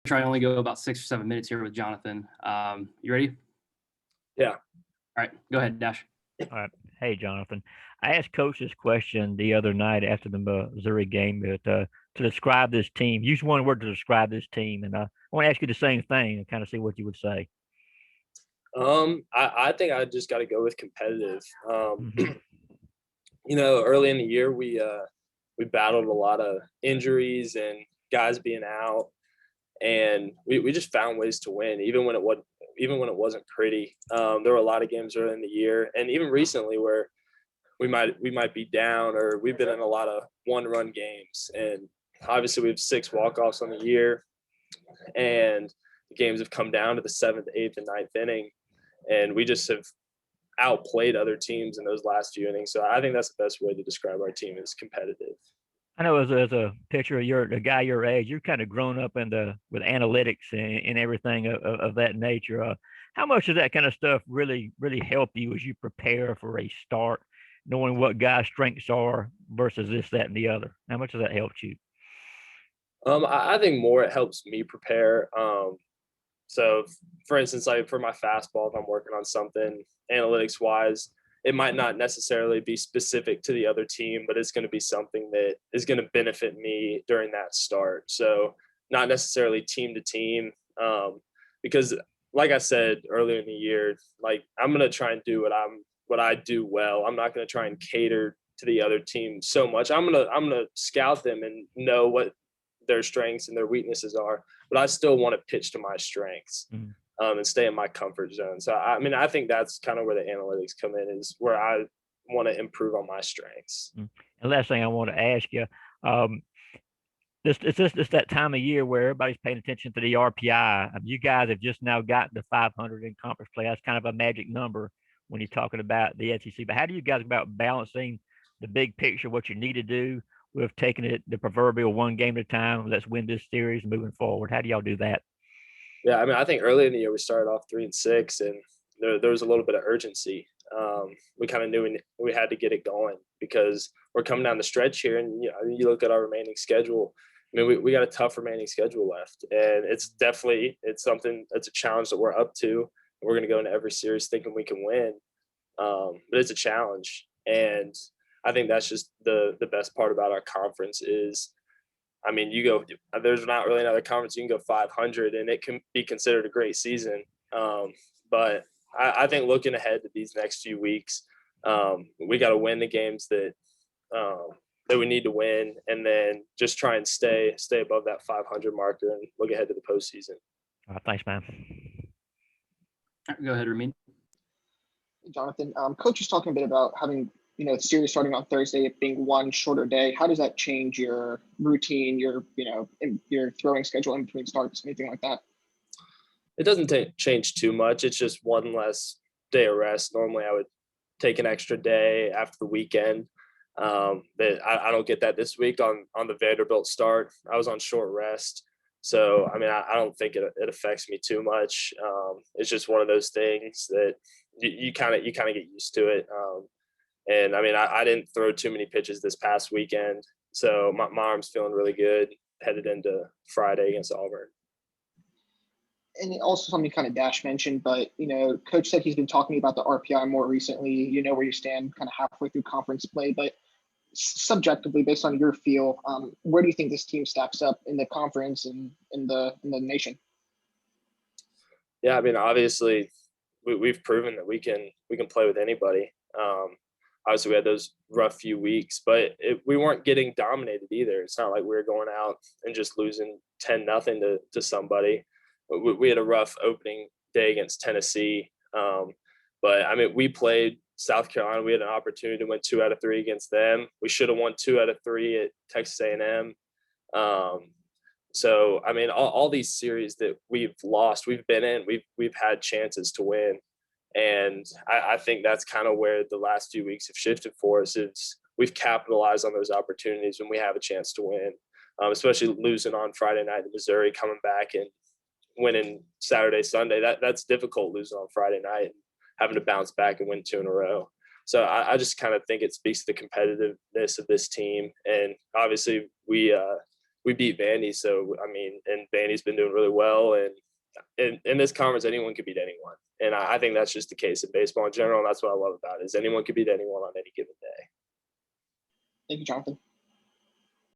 try to only go about 6 or 7 minutes here with Jonathan. You ready? Yeah. All right, go ahead, Dash. All right. Hey, Jonathan. I asked Coach this question the other night after the Missouri game to describe this team. Use one word to describe this team, and I want to ask you the same thing and kind of see what you would say. I think I just got to go with competitive. Mhm. Early in the year we battled a lot of injuries and guys being out, and we just found ways to win, even when it wasn't pretty. There were a lot of games early in the year, and even recently where we might be down, or we've been in a lot of one-run games. And obviously we have 6 walk-offs on the year, and the games have come down to the 7th, 8th, and 9th inning, and we just have outplayed other teams in those last few innings. So I think that's the best way to describe our team, is competitive. I know as a pitcher, you're a guy your age. You've kind of grown up with analytics and everything of that nature. How much does that kind of stuff really help you as you prepare for a start, knowing what guys' strengths are versus this, that, and the other? How much has that helped you? I think more it helps me prepare. So, for instance, like for my fastball, if I'm working on something analytics wise, it might not necessarily be specific to the other team, but it's going to be something that is going to benefit me during that start. So, not necessarily team to team, because, like I said earlier in the year, like I'm going to try and do what I do well. I'm not going to try and cater to the other team so much. I'm gonna scout them and know what their strengths and their weaknesses are, but I still want to pitch to my strengths, and stay in my comfort zone. So, I think that's kind of where the analytics come in, is where I want to improve on my strengths. And last thing I want to ask you, it's that time of year where everybody's paying attention to the RPI. You guys have just now gotten to 500 in conference play. That's kind of a magic number when you're talking about the SEC. But how do you guys go about balancing the big picture, what you need to do with taking it the proverbial one game at a time? Let's win this series moving forward. How do y'all do that? Yeah, I think early in the year we started off 3-6, and there was a little bit of urgency. We kind of knew we had to get it going, because we're coming down the stretch here, and you look at our remaining schedule. We got a tough remaining schedule left, and it's something that's a challenge that we're up to. We're going to go into every series thinking we can win, but it's a challenge, and I think that's just the best part about our conference is, there's not really another conference you can go 500 and it can be considered a great season. But I think looking ahead to these next few weeks, we got to win the games that we need to win, and then just try and stay above that 500 marker and look ahead to the postseason. Thanks, man. Go ahead, Ramin. Jonathan, Coach was talking a bit about having the series starting on Thursday, it being one shorter day. How does that change your routine, your throwing schedule in between starts, anything like that? It doesn't change too much. It's just one less day of rest. Normally I would take an extra day after the weekend. But I don't get that this week on the Vanderbilt start. I was on short rest. So, I don't think it affects me too much. It's just one of those things that you kind of get used to it. And I didn't throw too many pitches this past weekend, so my arm's feeling really good headed into Friday against Auburn. And also something kind of Dash mentioned, but Coach said he's been talking about the RPI more recently. You know where you stand, kind of halfway through conference play, but subjectively, based on your feel, where do you think this team stacks up in the conference and in the nation? Yeah, obviously, we've proven that we can play with anybody. Obviously, we had those rough few weeks, but we weren't getting dominated either. It's not like we were going out and just losing 10-0 to somebody. We had a rough opening day against Tennessee. But, we played South Carolina. We had an opportunity to win 2 out of 3 against them. We should have won 2 out of 3 at Texas A&M. So, all these series that we've lost, we've been in, we've had chances to win. And I think that's kind of where the last few weeks have shifted for us. Is we've capitalized on those opportunities when we have a chance to win, especially losing on Friday night in Missouri, coming back and winning Saturday, Sunday. That's difficult, losing on Friday night and having to bounce back and win 2 in a row. So I just kind of think it speaks to the competitiveness of this team. And obviously we we beat Vandy. So, I mean, and Vandy's been doing really well. And in this conference, anyone could beat anyone. And I think that's just the case in baseball in general. And that's what I love about it, is anyone could beat anyone on any given day. Thank you, Jonathan.